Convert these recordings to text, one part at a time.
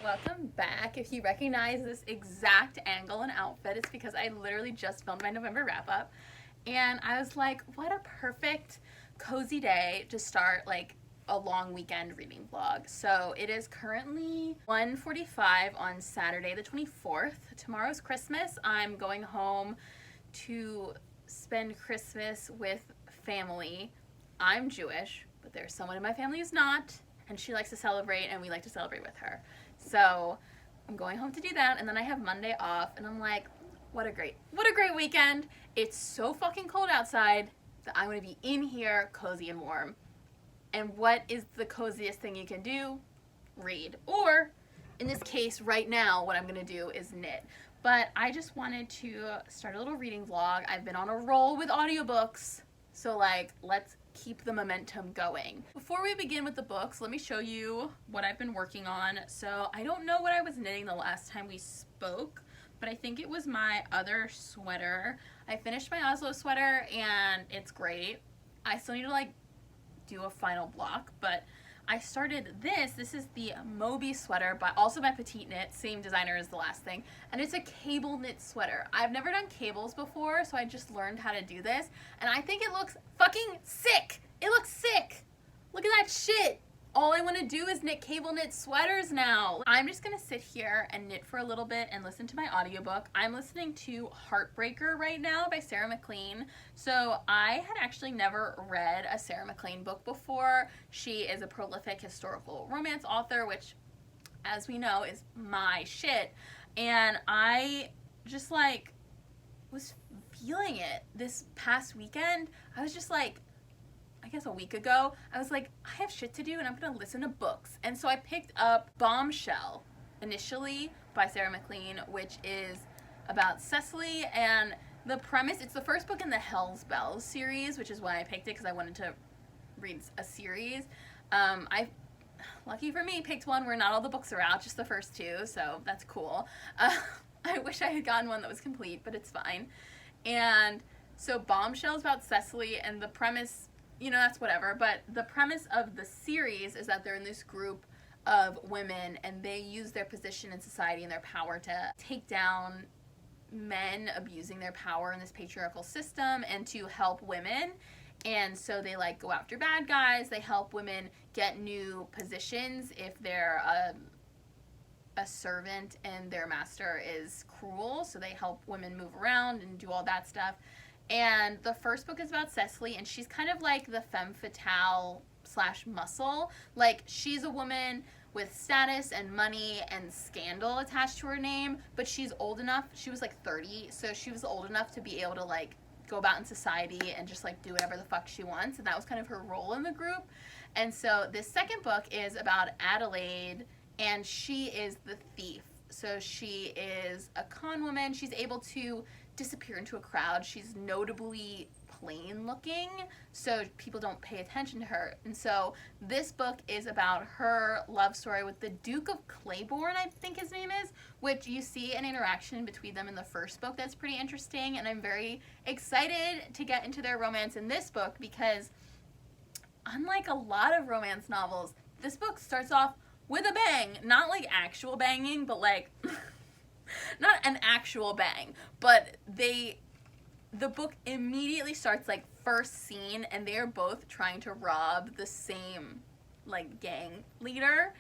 Welcome back. If you recognize this exact angle and outfit, it's because I literally just filmed my November wrap-up, and I was like, what a perfect cozy day to start like a long weekend reading vlog. So it is currently 1:45 on Saturday the 24th. Tomorrow's Christmas. I'm going home to spend Christmas with family. I'm Jewish, but there's someone in my family who's not, and she likes to celebrate, and we like to celebrate with her. So I'm going home to do that, and then I have Monday off, and I'm like, what a great weekend. It's so fucking cold outside that I want to be in here cozy and warm. And what is the coziest thing you can do? Read. Or, in this case, right now, what I'm going to do is knit. But I just wanted to start a little reading vlog. I've been on a roll with audiobooks, so like, let's keep the momentum going. Before we begin with the books, let me show you what I've been working on. So I don't know what I was knitting the last time we spoke, but I think it was my other sweater. I finished my Oslo sweater and it's great. I still need to like do a final block, but I started this. This is the Moby sweater, but also by Petite Knit, same designer as the last thing. And it's a cable knit sweater. I've never done cables before, so I just learned how to do this. And I think it looks fucking sick. It looks sick. Look at that shit. All I want to do is knit cable knit sweaters now. I'm just going to sit here and knit for a little bit and listen to my audiobook. I'm listening to Heartbreaker right now by Sarah McLean. So I had actually never read a Sarah McLean book before. She is a prolific historical romance author, which, as we know, is my shit. And I just like was feeling it this past weekend. I was just like, I guess a week ago, I was like, I have shit to do and I'm gonna listen to books. And so I picked up Bombshell initially by Sarah McLean, which is about Cecily, and the premise, it's the first book in the Hell's Bells series, which is why I picked it, because I wanted to read a series. I, lucky for me, picked one where not all the books are out, just the first two, so that's cool. I wish I had gotten one that was complete, but it's fine. And so Bombshell is about Cecily, and the premise, you know, that's whatever, but the premise of the series is that they're in this group of women and they use their position in society and their power to take down men abusing their power in this patriarchal system and to help women. And so they like go after bad guys, they help women get new positions if they're a servant and their master is cruel, so they help women move around and do all that stuff. And the first book is about Cecily, and she's kind of like the femme fatale / muscle. Like, she's a woman with status and money and scandal attached to her name, but she's old enough, she was like 30, so she was old enough to be able to like go about in society and just like do whatever the fuck she wants, and that was kind of her role in the group. And so this second book is about Adelaide, and she is the thief. So she is a con woman. She's able to disappear into a crowd. She's notably plain looking, so people don't pay attention to her. And so this book is about her love story with the Duke of Claiborne, I think his name is, which you see an interaction between them in the first book that's pretty interesting, and I'm very excited to get into their romance in this book because unlike a lot of romance novels, this book starts off with a bang. Not like actual banging, but like not an actual bang, but the book immediately starts like first scene and they're both trying to rob the same like gang leader,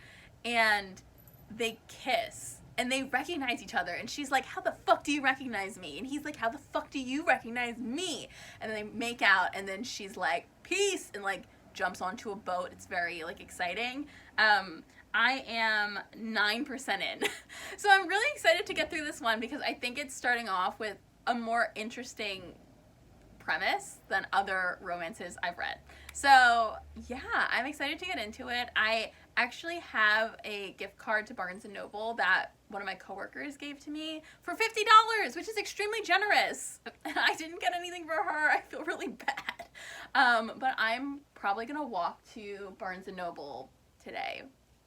and they kiss and they recognize each other, and she's like, how the fuck do you recognize me? And he's like, how the fuck do you recognize me? And then they make out, and then she's like, peace, and like jumps onto a boat. It's very like exciting. I am 9% in. So I'm really excited to get through this one because I think it's starting off with a more interesting premise than other romances I've read. So yeah, I'm excited to get into it. I actually have a gift card to Barnes & Noble that one of my coworkers gave to me for $50, which is extremely generous. I didn't get anything for her. I feel really bad. But I'm probably gonna walk to Barnes & Noble today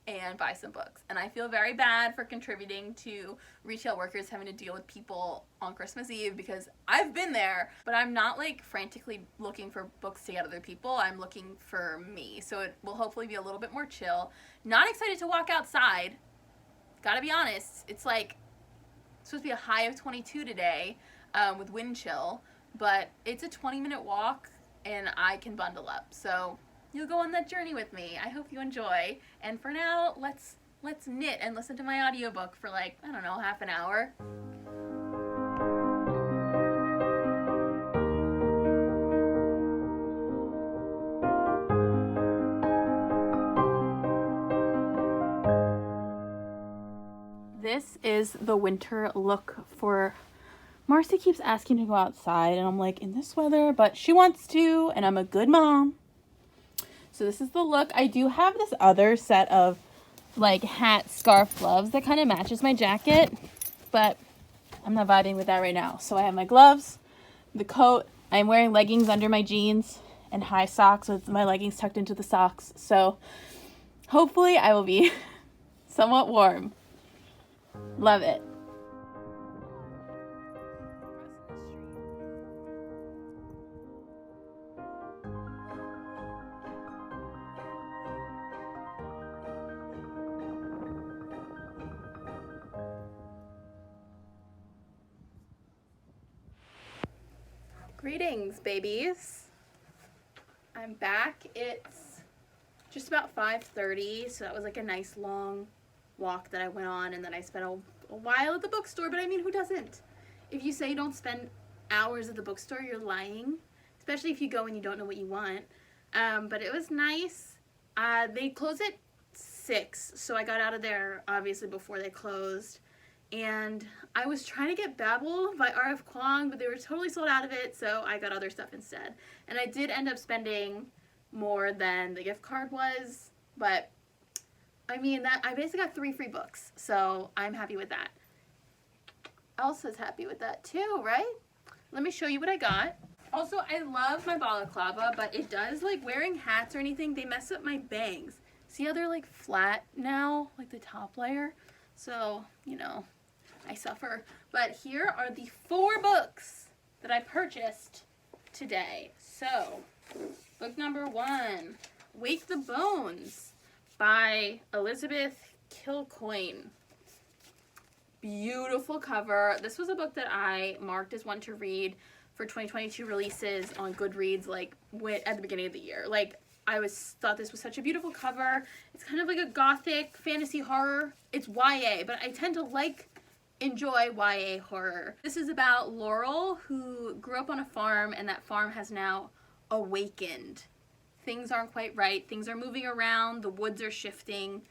and buy some books. And I feel very bad for contributing to retail workers having to deal with people on Christmas Eve because I've been there, but I'm not like frantically looking for books to get other people. I'm looking for me. So it will hopefully be a little bit more chill. Not excited to walk outside. gotta be honest, it's like supposed to be a high of 22 today with wind chill, but it's a 20-minute walk and I can bundle up. So you'll go on that journey with me. I hope you enjoy. And for now, let's knit and listen to my audiobook for like, I don't know, half an hour. This is the winter look for Marcy. Keeps asking to go outside and I'm like, in this weather, but she wants to and I'm a good mom. So this is the look. I do have this other set of like hat, scarf, gloves that kind of matches my jacket, but I'm not vibing with that right now. So I have my gloves, the coat, I'm wearing leggings under my jeans and high socks with my leggings tucked into the socks. So hopefully I will be somewhat warm. Love it. Greetings, babies. I'm back. It's just about 5:30, so that was like a nice long walk that I went on, and then I spent a while at the bookstore. But I mean, who doesn't? If you say you don't spend hours at the bookstore, you're lying, especially if you go and you don't know what you want. But it was nice. They close at 6, so I got out of there obviously before they closed. And I was trying to get Babel by R.F. Kuang, but they were totally sold out of it, so I got other stuff instead. And I did end up spending more than the gift card was, but I mean, that I basically got 3 free books, so I'm happy with that. Elsa's happy with that too, right? Let me show you what I got. Also, I love my balaclava, but it does, like, wearing hats or anything, they mess up my bangs. See how they're, like, flat now, like the top layer? So, you know, I suffer. But here are the 4 books that I purchased today. So, book number 1, Wake the Bones by Elizabeth Kilcoyne. Beautiful cover. This was a book that I marked as one to read for 2022 releases on Goodreads, like at the beginning of the year. Like, I thought this was such a beautiful cover. It's kind of like a gothic fantasy horror. It's YA, but I tend to enjoy YA horror. This is about Laurel, who grew up on a farm, and that farm has now awakened. Things aren't quite right. Things are moving around. The woods are shifting.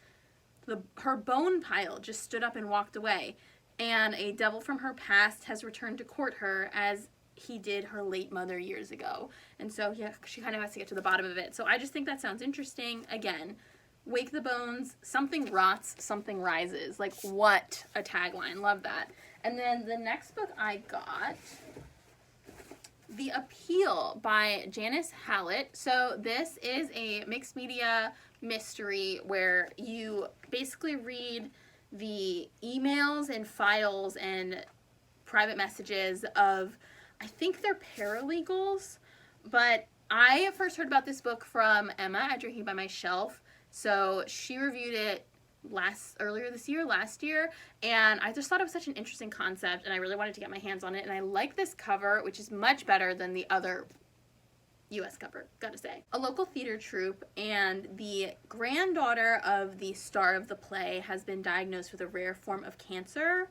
Her bone pile just stood up and walked away. And a devil from her past has returned to court her, as he did her late mother years ago. And so yeah, she kind of has to get to the bottom of it. So I just think that sounds interesting. Again, Wake the Bones, something rots, something rises. Like, what a tagline. Love that. And then the next book I got, The Appeal by Janice Hallett. So this is a mixed media mystery where you basically read the emails and files and private messages of, I think they're paralegals, but I first heard about this book from Emma at Drinking by My Shelf. So she reviewed it last year, and I just thought it was such an interesting concept, and I really wanted to get my hands on it. And I like this cover, which is much better than the other US cover, gotta say. A local theater troupe and the granddaughter of the star of the play has been diagnosed with a rare form of cancer,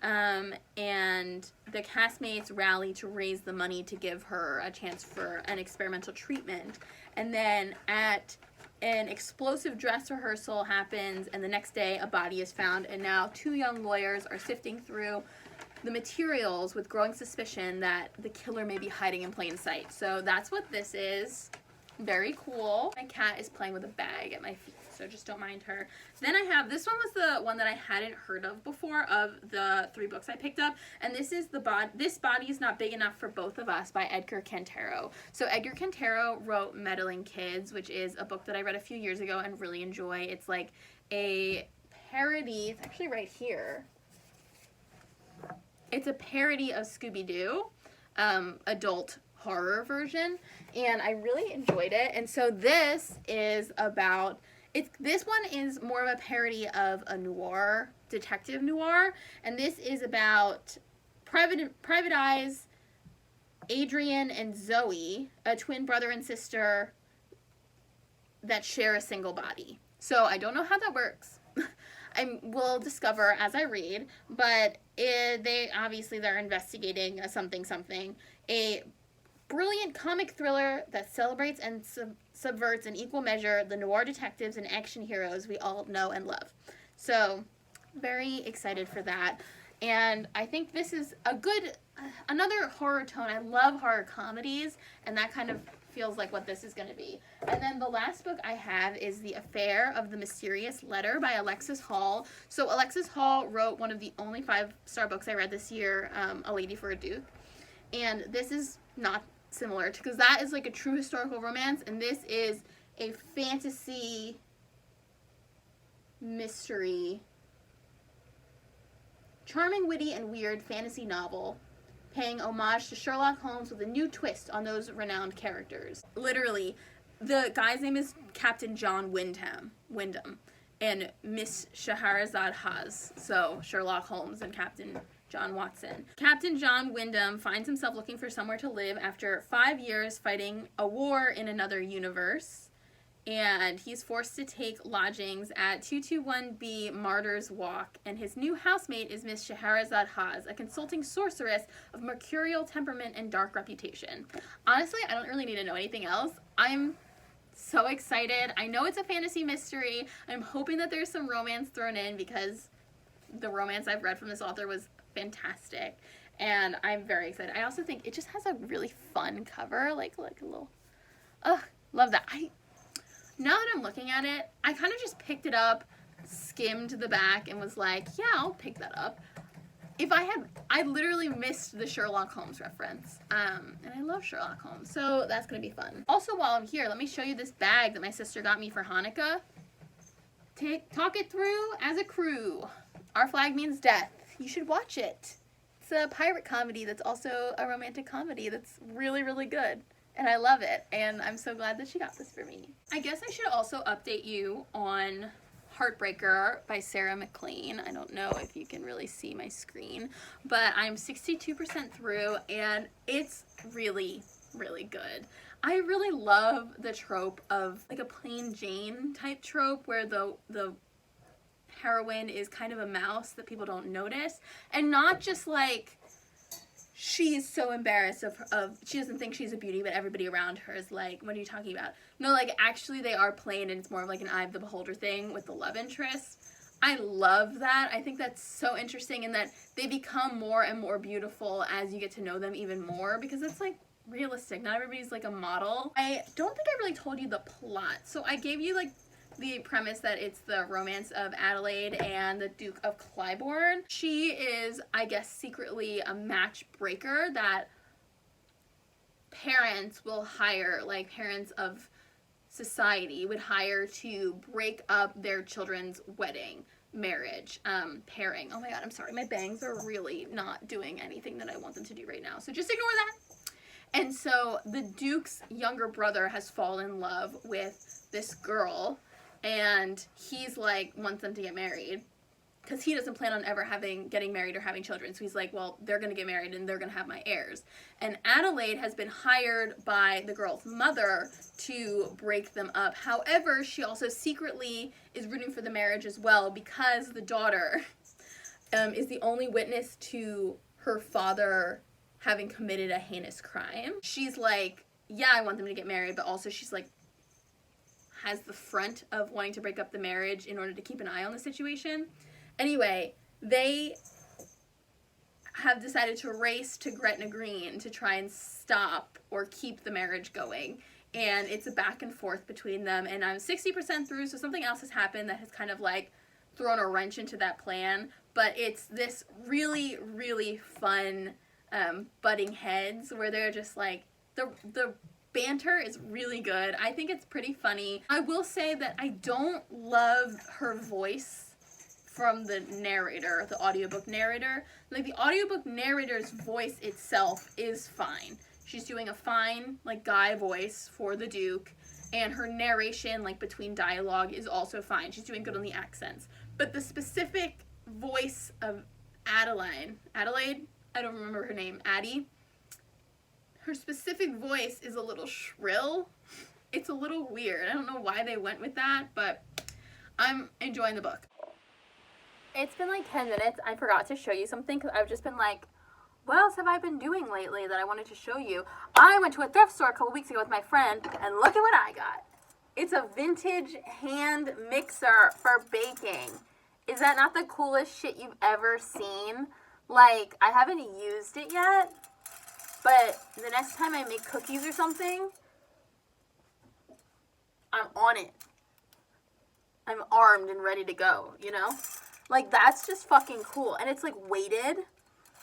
and the castmates rally to raise the money to give her a chance for an experimental treatment. And then at an explosive dress rehearsal happens, and the next day a body is found, and now 2 young lawyers are sifting through the materials with growing suspicion that the killer may be hiding in plain sight. So that's what this is. Very cool. My cat is playing with a bag at my feet, so just don't mind her. Then I have, this one was the one that I hadn't heard of before of the 3 books I picked up, and this is This Body Is Not Big Enough for Both of Us by Edgar Cantero. So Edgar Cantero wrote Meddling Kids, which is a book that I read a few years ago and really enjoy. It's like a parody, it's actually right here. It's a parody of Scooby-Doo, adult horror version, and I really enjoyed it. And so this is about This one is more of a parody of a noir, detective noir, and this is about Private Eyes, Adrian and Zoe, a twin brother and sister that share a single body. So I don't know how that works. I will discover as I read, but they're investigating a something, a brilliant comic thriller that celebrates and subverts in equal measure the noir detectives and action heroes we all know and love. So very excited for that. And I think this is another horror tone. I love horror comedies, and that kind of feels like what this is going to be. And then the last book I have is The Affair of the Mysterious Letter by Alexis Hall. So Alexis Hall wrote one of the only 5-star books I read this year, A Lady for a Duke. And this is not similar, because that is like a true historical romance, and this is a fantasy mystery, charming, witty, and weird fantasy novel paying homage to Sherlock Holmes with a new twist on those renowned characters. Literally, the guy's name is Captain John Wyndham, and Miss Scheherazade Haz, so Sherlock Holmes and Captain John Watson. Captain John Wyndham finds himself looking for somewhere to live after 5 years fighting a war in another universe, and he's forced to take lodgings at 221B Martyr's Walk, and his new housemate is Miss Scheherazade Haz, a consulting sorceress of mercurial temperament and dark reputation. Honestly, I don't really need to know anything else. I'm so excited. I know it's a fantasy mystery. I'm hoping that there's some romance thrown in, because the romance I've read from this author was fantastic, and I'm very excited. I also think it just has a really fun cover, like a little, love that. Now that I'm looking at it, I kind of just picked it up, skimmed the back, and was like, yeah, I'll pick that up. I literally missed the Sherlock Holmes reference, and I love Sherlock Holmes, so that's gonna be fun. Also, while I'm here, let me show you this bag that my sister got me for Hanukkah. Talk it through as a crew. Our Flag Means Death. You should watch it. It's a pirate comedy that's also a romantic comedy that's really, really good. And I love it. And I'm so glad that she got this for me. I guess I should also update you on Heartbreaker by Sarah McLean. I don't know if you can really see my screen, but I'm 62% through, and it's really, really good. I really love the trope of like a plain Jane type trope where the heroine is kind of a mouse that people don't notice, and not just like she's so embarrassed of she doesn't think she's a beauty, but everybody around her is like, what are you talking about? No, like actually they are plain, and it's more of like an eye of the beholder thing with the love interest. I love that. I think that's so interesting, and that they become more and more beautiful as you get to know them even more, because it's like realistic. Not everybody's like a model. I don't think I really told you the plot. So I gave you like the premise that it's the romance of Adelaide and the Duke of Clybourne. She is, I guess, secretly a matchbreaker that parents will hire, like parents of society would hire to break up their children's wedding, marriage, pairing. Oh my god, I'm sorry. My bangs are really not doing anything that I want them to do right now. So just ignore that. And so the Duke's younger brother has fallen in love with this girl, and he's like wants them to get married because he doesn't plan on ever getting married or having children. So he's like, well, they're going to get married and they're going to have my heirs. And Adelaide has been hired by the girl's mother to break them up. However, she also secretly is rooting for the marriage as well, because the daughter is the only witness to her father having committed a heinous crime. She's like, yeah, I want them to get married, but also she's like, has the front of wanting to break up the marriage in order to keep an eye on the situation. Anyway, they have decided to race to Gretna Green to try and stop or keep the marriage going. And it's a back and forth between them. And I'm 60% through, so something else has happened that has kind of like thrown a wrench into that plan. But it's this really, really fun butting heads where they're just like, the banter is really good. I think it's pretty funny. I will say that I don't love her voice from the narrator, the audiobook narrator. Like, the audiobook narrator's voice itself is fine. She's doing a fine, like, guy voice for the Duke. and her narration, like between dialogue, is also fine. She's doing good on the accents. But the specific voice of Adelaide, I don't remember her name, Addie, her specific voice is a little shrill. It's a little weird. I don't know why they went with that, but I'm enjoying the book. It's been like 10 minutes. I forgot to show you something because I've just been like, what else have I been doing lately that I wanted to show you? I went to a thrift store a couple weeks ago with my friend, and look at what I got. It's a vintage hand mixer for baking. Is that not the coolest shit you've ever seen? Like, I haven't used it yet, but the next time I make cookies or something, I'm on it. I'm armed and ready to go, you know? Like, that's just fucking cool. And it's, like, weighted.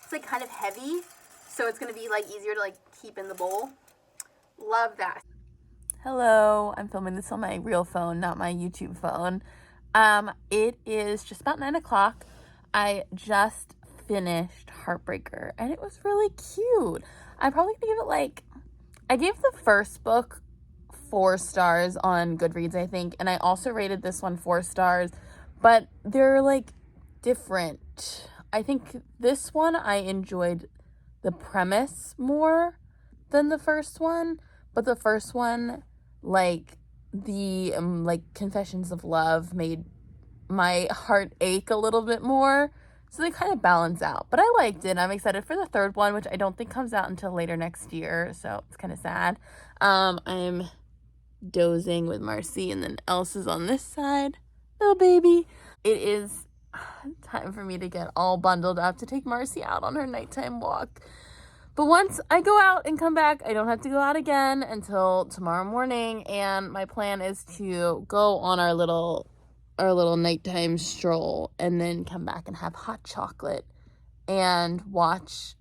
It's, like, kind of heavy. So it's going to be, like, easier to, like, keep in the bowl. Love that. Hello. I'm filming this on my real phone, not my YouTube phone. It is just about 9 o'clock. I just finished Heartbreaker, and it was really cute. I'm probably going to give it, like... I gave the first book 4 stars on Goodreads, I think. And I also rated this one 4 stars. But they're, like, different. I think this one I enjoyed the premise more than the first one. But the first one, like, the, like, confessions of love made my heart ache a little bit more. So they kind of balance out. But I liked it. I'm excited for the third one, which I don't think comes out until later next year. So it's kind of sad. I'm dozing with Marcy, and then Elsa's on this side. Little baby. It is time for me to get all bundled up to take Marcy out on her nighttime walk. But once I go out and come back, I don't have to go out again until tomorrow morning. And my plan is to go on our little nighttime stroll and then come back and have hot chocolate and watch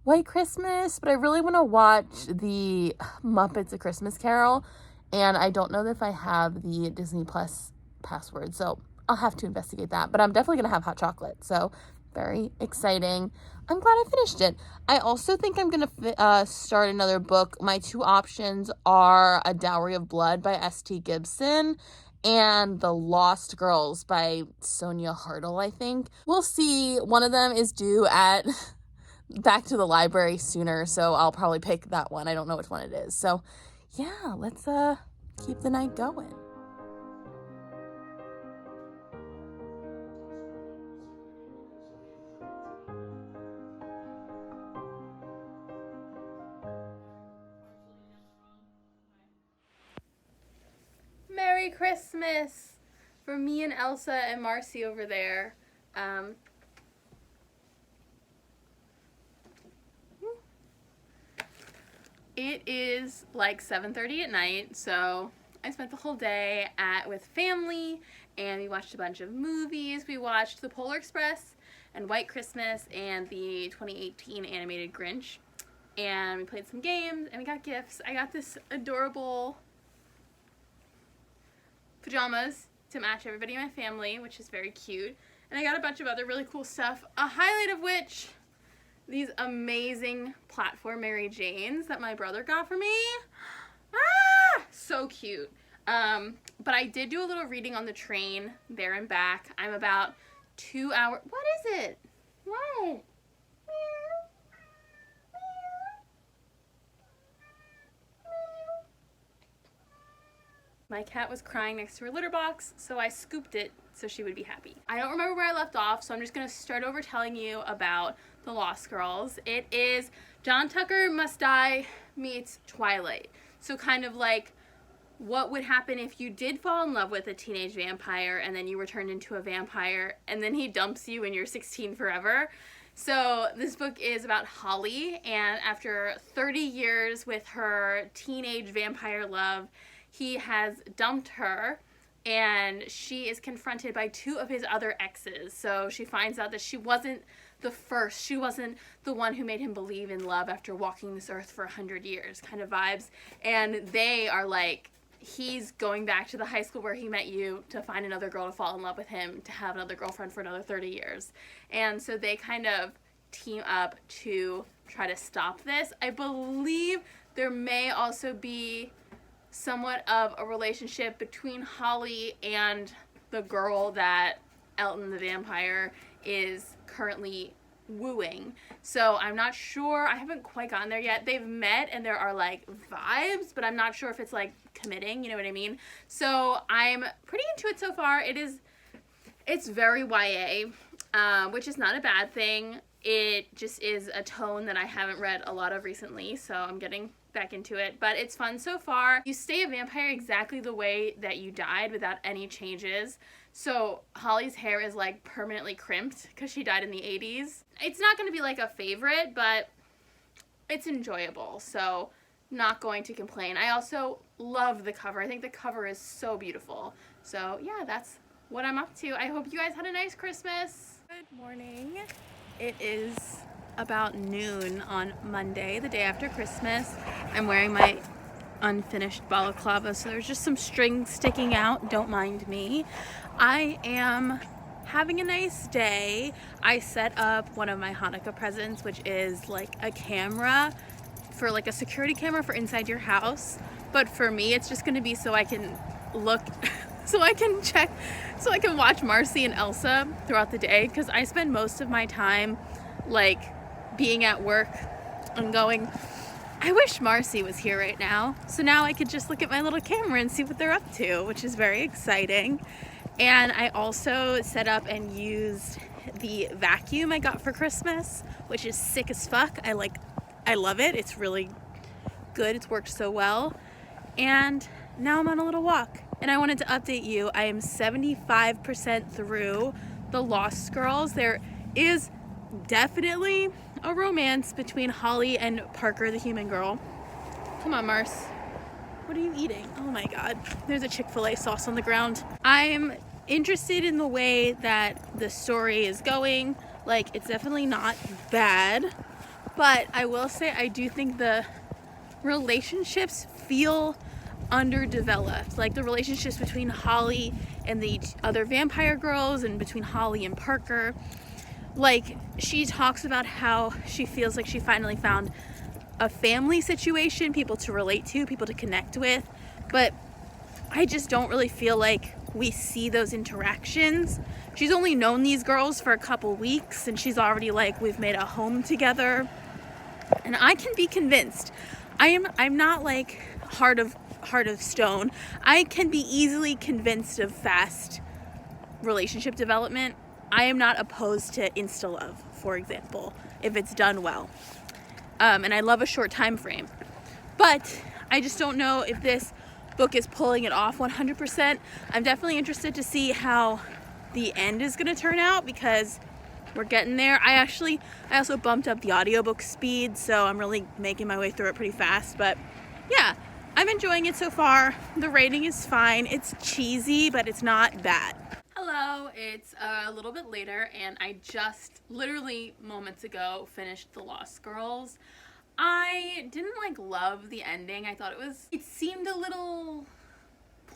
White Christmas. But I really want to watch the Muppets A Christmas Carol. And I don't know if I have the Disney Plus password, so I'll have to investigate that. But I'm definitely going to have hot chocolate, so very exciting. I'm glad I finished it. I also think I'm going to start another book. My 2 options are A Dowry of Blood by S.T. Gibson and The Lost Girls by Sonia Hartl, I think. We'll see. One of them is due at back to the library sooner, so I'll probably pick that one. I don't know which one it is. So, yeah, let's keep the night going. Merry Christmas for me and Elsa and Marcy over there. It is like 7:30 at night, so I spent the whole day with family, and we watched a bunch of movies. We watched The Polar Express and White Christmas and the 2018 animated Grinch, and we played some games, and we got gifts. I got this adorable pajamas to match everybody in my family, which is very cute. And I got a bunch of other really cool stuff, a highlight of which, these amazing platform Mary Janes that my brother got for me. Ah, so cute. But I did do a little reading on the train there and back. I'm about 2 hours. What is it? What? My cat was crying next to her litter box, so I scooped it so she would be happy. I don't remember where I left off, so I'm just going to start over telling you about The Lost Girls. It is John Tucker Must Die meets Twilight. So kind of like what would happen if you did fall in love with a teenage vampire and then you were turned into a vampire and then he dumps you and you're 16 forever. So this book is about Holly, and after 30 years with her teenage vampire love, he has dumped her, and she is confronted by 2 of his other exes. So she finds out that she wasn't the first. She wasn't the one who made him believe in love after walking this earth for 100 years kind of vibes. And they are like, he's going back to the high school where he met you to find another girl to fall in love with him, to have another girlfriend for another 30 years. And so they kind of team up to try to stop this. I believe there may also be somewhat of a relationship between Holly and the girl that Elton the vampire is currently wooing. So I'm not sure. I haven't quite gotten there yet. They've met and there are like vibes, but I'm not sure if it's like committing, you know what I mean? So I'm pretty into it so far. It's very YA, which is not a bad thing. It just is a tone that I haven't read a lot of recently, so I'm getting back into it. But it's fun so far. You stay a vampire exactly the way that you died without any changes. So Holly's hair is like permanently crimped because she died in the 80s. It's not going to be like a favorite, but it's enjoyable, so not going to complain. I also love the cover. I think the cover is so beautiful. So yeah, that's what I'm up to. I hope you guys had a nice Christmas. Good morning. It is about noon on Monday, the day after Christmas. I'm wearing my unfinished balaclava, so there's just some string sticking out. Don't mind me. I am having a nice day. I set up one of my Hanukkah presents, which is like a camera for like a security camera for inside your house. But for me, it's just going to be so I can look, so I can check, so I can watch Marcy and Elsa throughout the day, because I spend most of my time like being at work and going, I wish Marcy was here right now. So now I could just look at my little camera and see what they're up to, which is very exciting. And I also set up and used the vacuum I got for Christmas, which is sick as fuck. I love it. It's really good. It's worked so well. And now I'm on a little walk. And I wanted to update you. I am 75% through The Lost Girls. There is definitely a romance between Holly and Parker, the human girl. Come on, Mars. What are you eating? Oh my god. There's a Chick-fil-A sauce on the ground. I'm interested in the way that the story is going. Like, it's definitely not bad. But I will say I do think the relationships feel underdeveloped. Like the relationships between Holly and the other vampire girls and between Holly and Parker. Like, she talks about how she feels like she finally found a family situation, people to relate to, people to connect with, but I just don't really feel like we see those interactions. She's only known these girls for a couple weeks and she's already like, we've made a home together. And I can be convinced. I'm not like heart of stone. I can be easily convinced of fast relationship development. I am not opposed to insta-love, for example, if it's done well. And I love a short time frame. But I just don't know if this book is pulling it off 100%. I'm definitely interested to see how the end is going to turn out, because we're getting there. I also bumped up the audiobook speed, so I'm really making my way through it pretty fast. But yeah, I'm enjoying it so far. The rating is fine. It's cheesy, but it's not bad. Hello, it's a little bit later and I just literally moments ago finished The Lost Girls. I didn't like love the ending. I thought it seemed a little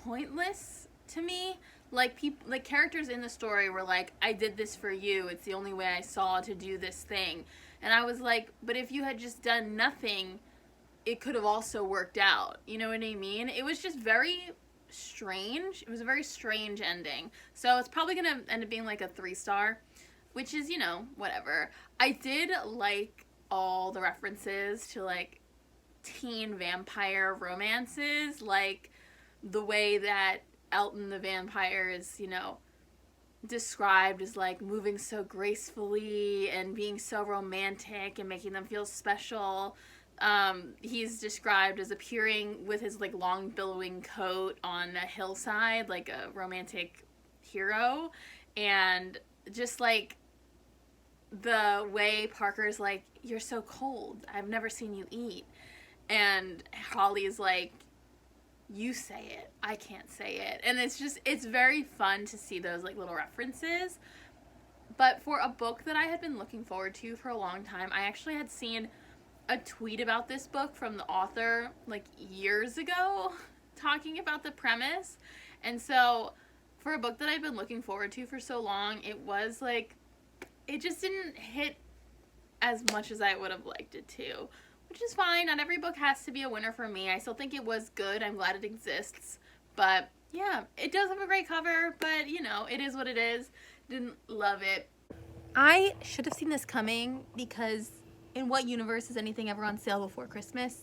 pointless to me. Like characters in the story were like, I did this for you. It's the only way I saw to do this thing. And I was like, but if you had just done nothing, it could have also worked out. You know what I mean? It was just very strange. It was a very strange ending. So it's probably gonna end up being like a 3-star, which is, you know, whatever. I did like all the references to like teen vampire romances, like the way that Elton the vampire is, you know, described as like moving so gracefully and being so romantic and making them feel special. He's described as appearing with his like long billowing coat on a hillside, like a romantic hero. And just like the way Parker's like, you're so cold, I've never seen you eat. And Holly's like, you say it, I can't say it. And it's very fun to see those like little references. But for a book that I had been looking forward to for a long time, I actually had seen a tweet about this book from the author like years ago talking about the premise. And so for a book that I'd been looking forward to for so long, it was like, it just didn't hit as much as I would have liked it to, which is fine. Not every book has to be a winner for me. I still think it was good. I'm glad it exists. But yeah, it does have a great cover, but you know, it is what it is. Didn't love it. I should have seen this coming because in what universe is anything ever on sale before Christmas?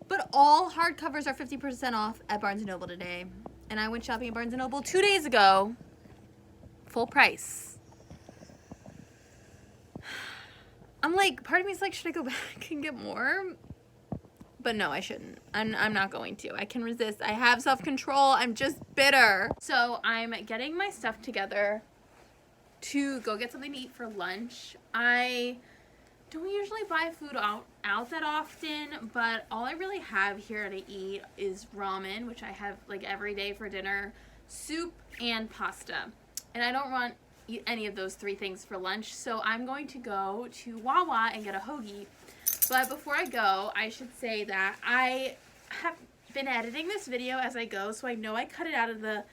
But all hardcovers are 50% off at Barnes & Noble today. And I went shopping at Barnes & Noble 2 days ago. Full price. I'm like, part of me is like, should I go back and get more? But no, I shouldn't. I'm not going to. I can resist. I have self-control. I'm just bitter. So I'm getting my stuff together to go get something to eat for lunch. I don't usually buy food out that often, but all I really have here to eat is ramen, which I have like every day for dinner, soup, and pasta. And I don't want any of those three things for lunch, so I'm going to go to Wawa and get a hoagie. But before I go, I should say that I have been editing this video as I go, so I know I cut it out of the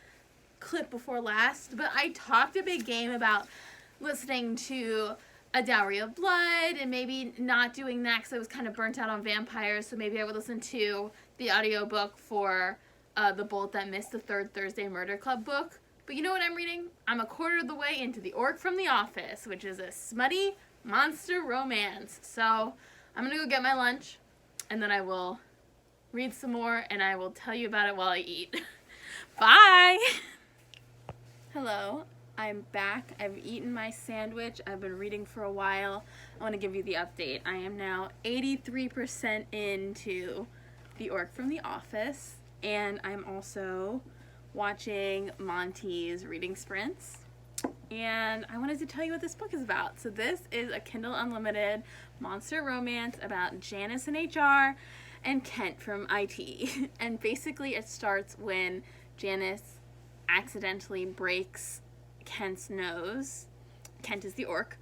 clip before last, but I talked a big game about listening to A Dowry of Blood and maybe not doing that because I was kind of burnt out on vampires, so maybe I would listen to the audiobook for The Bolt That Missed, the Third Thursday Murder Club book. But you know what I'm reading? I'm a quarter of the way into The Orc from the Office, which is a smutty monster romance. So I'm going to go get my lunch, and then I will read some more, and I will tell you about it while I eat. Bye! Hello, I'm back. I've eaten my sandwich. I've been reading for a while. I want to give you the update. I am now 83% into The Orc from the Office, and I'm also watching Monty's reading sprints. And I wanted to tell you what this book is about. So this is a Kindle Unlimited monster romance about Janice in HR and Kent from IT. And basically it starts when Janice accidentally breaks Kent's nose. Kent is the orc.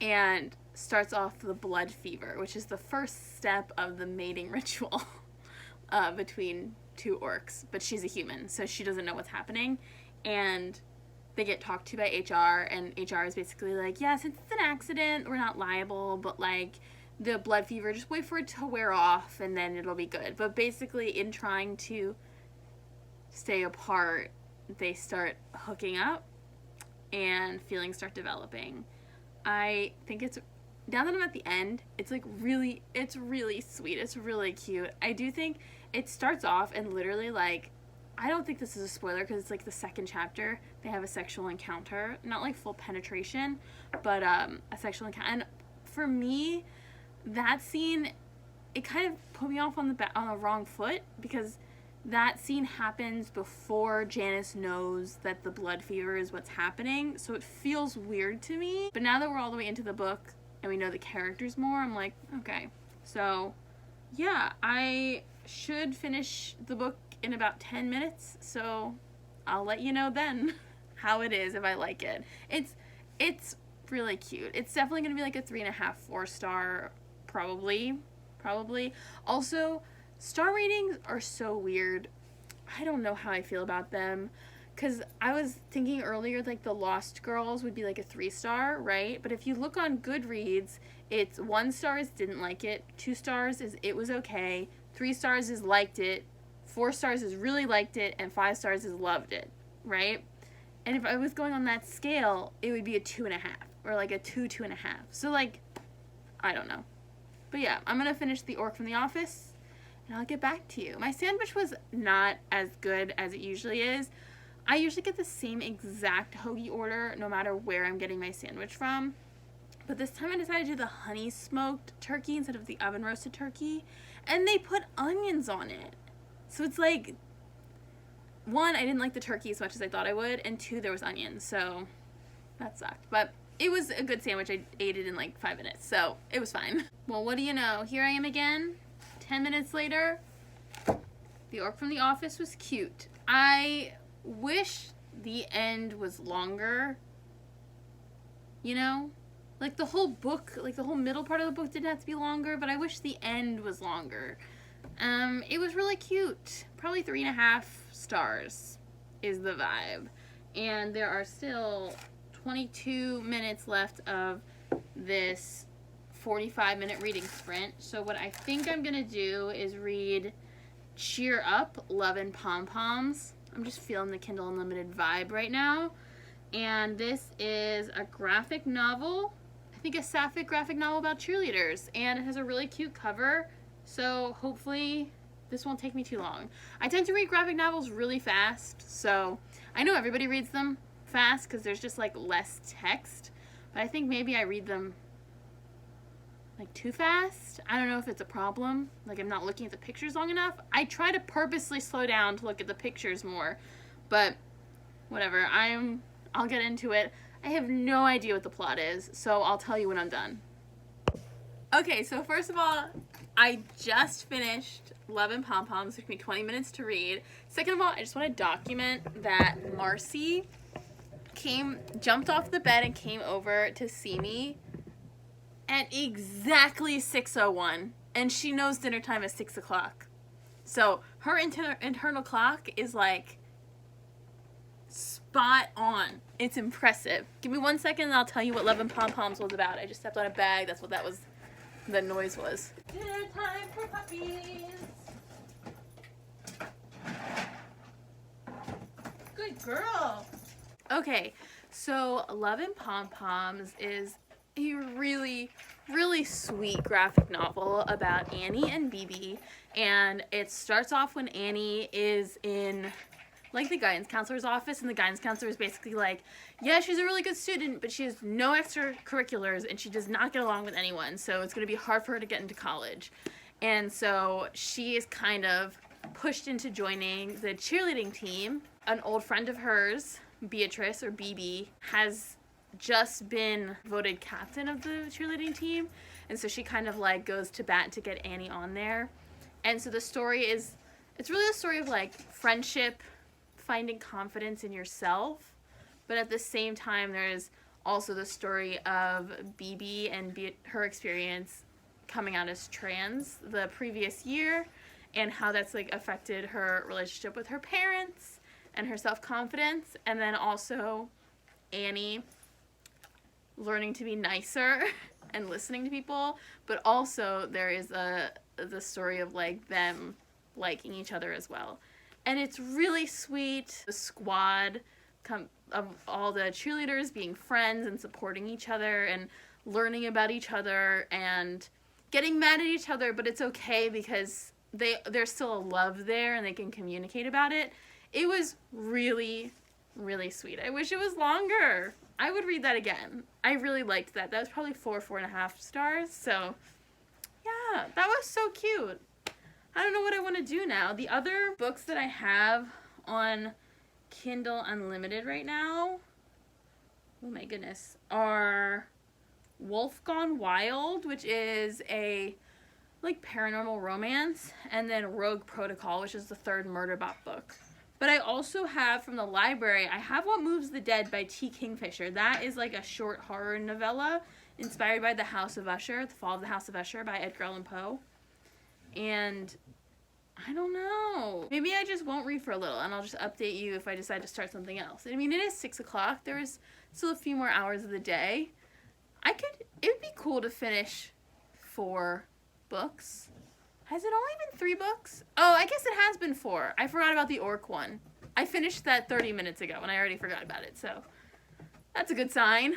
And starts off the blood fever, which is the first step of the mating ritual between two orcs. But she's a human, so she doesn't know what's happening. And they get talked to by HR, and HR is basically like, yeah, since it's an accident, we're not liable, but like the blood fever, just wait for it to wear off and then it'll be good. But basically in trying to stay apart, they start hooking up and feelings start developing. I think it's, now that I'm at the end, it's like really, it's really sweet. It's really cute. I do think it starts off and literally like, I don't think this is a spoiler because it's like the second chapter. They have a sexual encounter, not like full penetration, but a sexual encounter. And for me, that scene, it kind of put me off on the wrong foot because that scene happens before Janice knows that the blood fever is what's happening. So it feels weird to me. But now that we're all the way into the book and we know the characters more, I'm like, okay. So yeah, I should finish the book in about 10 minutes, so I'll let you know then how it is, if I like it. It's really cute. It's definitely gonna be like a 3.5, 4 star, probably. Also, star ratings are so weird. I don't know how I feel about them, because I was thinking earlier like the Lost Girls would be like a 3 star, right? But if you look on Goodreads, it's 1 star is didn't like it, 2 stars is it was okay, 3 stars is liked it, 4 stars is really liked it, and 5 stars is loved it, right? And if I was going on that scale, it would be a 2.5, or like a 2.5. So like, I don't know. But yeah, I'm gonna finish The Orc from the Office, and I'll get back to you. My sandwich was not as good as it usually is. I usually get the same exact hoagie order, no matter where I'm getting my sandwich from. But this time I decided to do the honey smoked turkey instead of the oven roasted turkey, and they put onions on it. So it's like, 1, I didn't like the turkey as much as I thought I would, and 2, there was onions, so that sucked. But it was a good sandwich. I ate it in like 5 minutes, so it was fine. Well, what do you know? Here I am again, 10 minutes later. The Orc from the Office was cute. I wish the end was longer, you know? Like the whole book, like the whole middle part of the book didn't have to be longer, but I wish the end was longer. It was really cute. Probably 3.5 stars is the vibe. And there are still 22 minutes left of this 45-minute reading sprint. So what I think I'm gonna do is read Cheer Up, Love and Pom-Poms. I'm just feeling the Kindle Unlimited vibe right now. And this is a graphic novel, I think a sapphic graphic novel about cheerleaders. And it has a really cute cover, so hopefully this won't take me too long. I tend to read graphic novels really fast, so I know everybody reads them fast because there's just like less text, but I think maybe I read them like too fast. I don't know if it's a problem, like I'm not looking at the pictures long enough. I try to purposely slow down to look at the pictures more, but whatever. I'll get into it. I have no idea what the plot is, so I'll tell you when I'm done. Okay, so first of all, I just finished Love and Pom-Poms. It took me 20 minutes to read. Second of all, I just want to document that Marcy jumped off the bed and came over to see me at exactly 6:01, and she knows dinner time is 6 o'clock. So her internal clock is like spot on. It's impressive. Give me 1 second and I'll tell you what Love and Pom-Poms was about. I just stepped on a bag. That's what the noise was. Dinner time for puppies. Good girl. Okay, so Love and Pom-Poms is a really, really sweet graphic novel about Annie and BB, and it starts off when Annie is in like the guidance counselor's office, and the guidance counselor is basically like, yeah, she's a really good student, but she has no extracurriculars and she does not get along with anyone, so it's going to be hard for her to get into college. And so she is kind of pushed into joining the cheerleading team. An old friend of hers, Beatrice, or BB, has just been voted captain of the cheerleading team, and so she kind of like goes to bat to get Annie on there. And so the story is, it's really a story of like friendship, finding confidence in yourself, but at the same time there's also the story of BB and her experience coming out as trans the previous year, and how that's like affected her relationship with her parents and her self-confidence, and then also Annie learning to be nicer and listening to people, but also there is the story of like them liking each other as well. And it's really sweet. The squad of all the cheerleaders being friends and supporting each other and learning about each other and getting mad at each other, but it's okay because there's still a love there and they can communicate about it. It was really, really sweet. I wish it was longer. I would read that again. I really liked that. That was probably 4.5 stars. So yeah, that was so cute. I don't know what I want to do now. The other books that I have on Kindle Unlimited right now, oh my goodness, are Wolf Gone Wild, which is a like paranormal romance, and then Rogue Protocol, which is the third Murderbot book. But I also have from the library, I have What Moves the Dead by T. Kingfisher. That is like a short horror novella inspired by The House of Usher, The Fall of the House of Usher by Edgar Allan Poe. And I don't know. Maybe I just won't read for a little and I'll just update you if I decide to start something else. I mean, it is 6 o'clock. There is still a few more hours of the day. It would be cool to finish 4 books. Has it only been 3 books? Oh, I guess it has been 4. I forgot about the orc one. I finished that 30 minutes ago and I already forgot about it, so that's a good sign.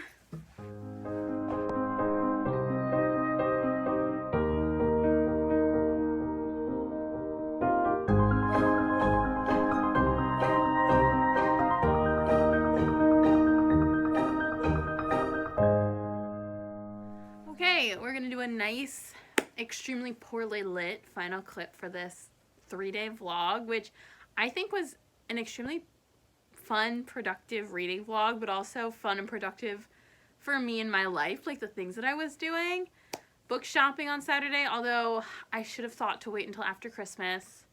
Okay, we're gonna do a nice, extremely poorly lit final clip for this 3-day vlog, which I think was an extremely fun, productive reading vlog, but also fun and productive for me in my life, like the things that I was doing. Book shopping on Saturday, although I should have thought to wait until after Christmas.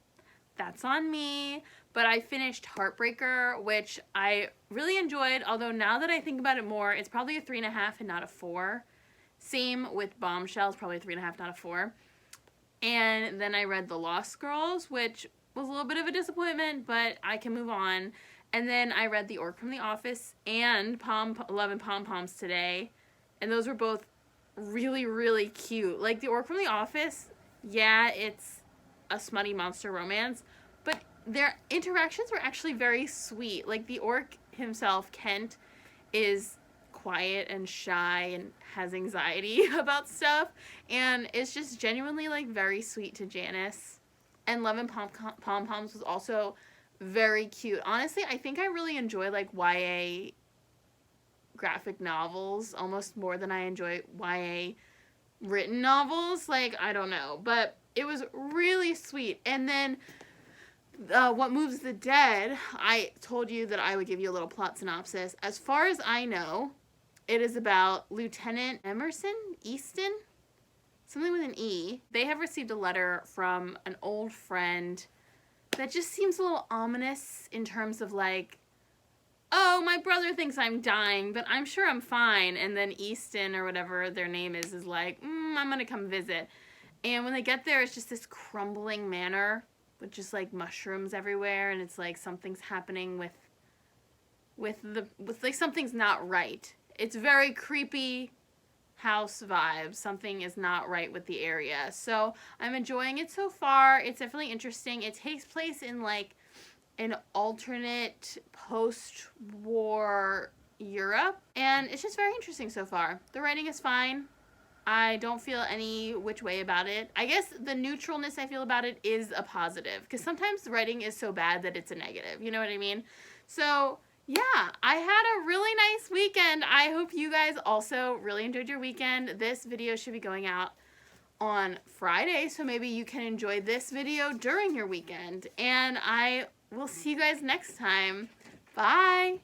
That's on me. But I finished Heartbreaker, which I really enjoyed, although now that I think about it more, it's probably a 3.5 and not a 4. Same with Bombshells, probably a 3.5, not a 4. And then I read The Lost Girls, which was a little bit of a disappointment, but I can move on. And then I read The Orc from the Office and Love and Pom-Poms today. And those were both really, really cute. Like, the orc from The Office, yeah, it's a smutty monster romance, but their interactions were actually very sweet. Like, the orc himself, Kent, is quiet and shy and has anxiety about stuff, and it's just genuinely, like, very sweet to Janice. And Love and Pom-Poms was also very cute. Honestly, I think I really enjoy, like, YA graphic novels almost more than I enjoy YA written novels. Like, I don't know, but it was really sweet. And then What Moves the Dead, I told you that I would give you a little plot synopsis. As far as I know, it is about Lieutenant Easton, something with an E. They have received a letter from an old friend that just seems a little ominous in terms of, like, oh, my brother thinks I'm dying, but I'm sure I'm fine. And then Easton, or whatever their name is like, I'm gonna come visit. And when they get there, it's just this crumbling manor with just, like, mushrooms everywhere, and it's like something's happening with like, something's not right. It's very creepy house vibes. Something is not right with the area. So I'm enjoying it so far. It's definitely interesting. It takes place in, like, an alternate post-war Europe, and it's just very interesting so far. The writing is fine. I don't feel any which way about it. I guess the neutralness I feel about it is a positive, because sometimes the writing is so bad that it's a negative. You know what I mean? So, yeah, I had a really nice weekend. I hope you guys also really enjoyed your weekend. This video should be going out on Friday, so maybe you can enjoy this video during your weekend. And I will see you guys next time. Bye!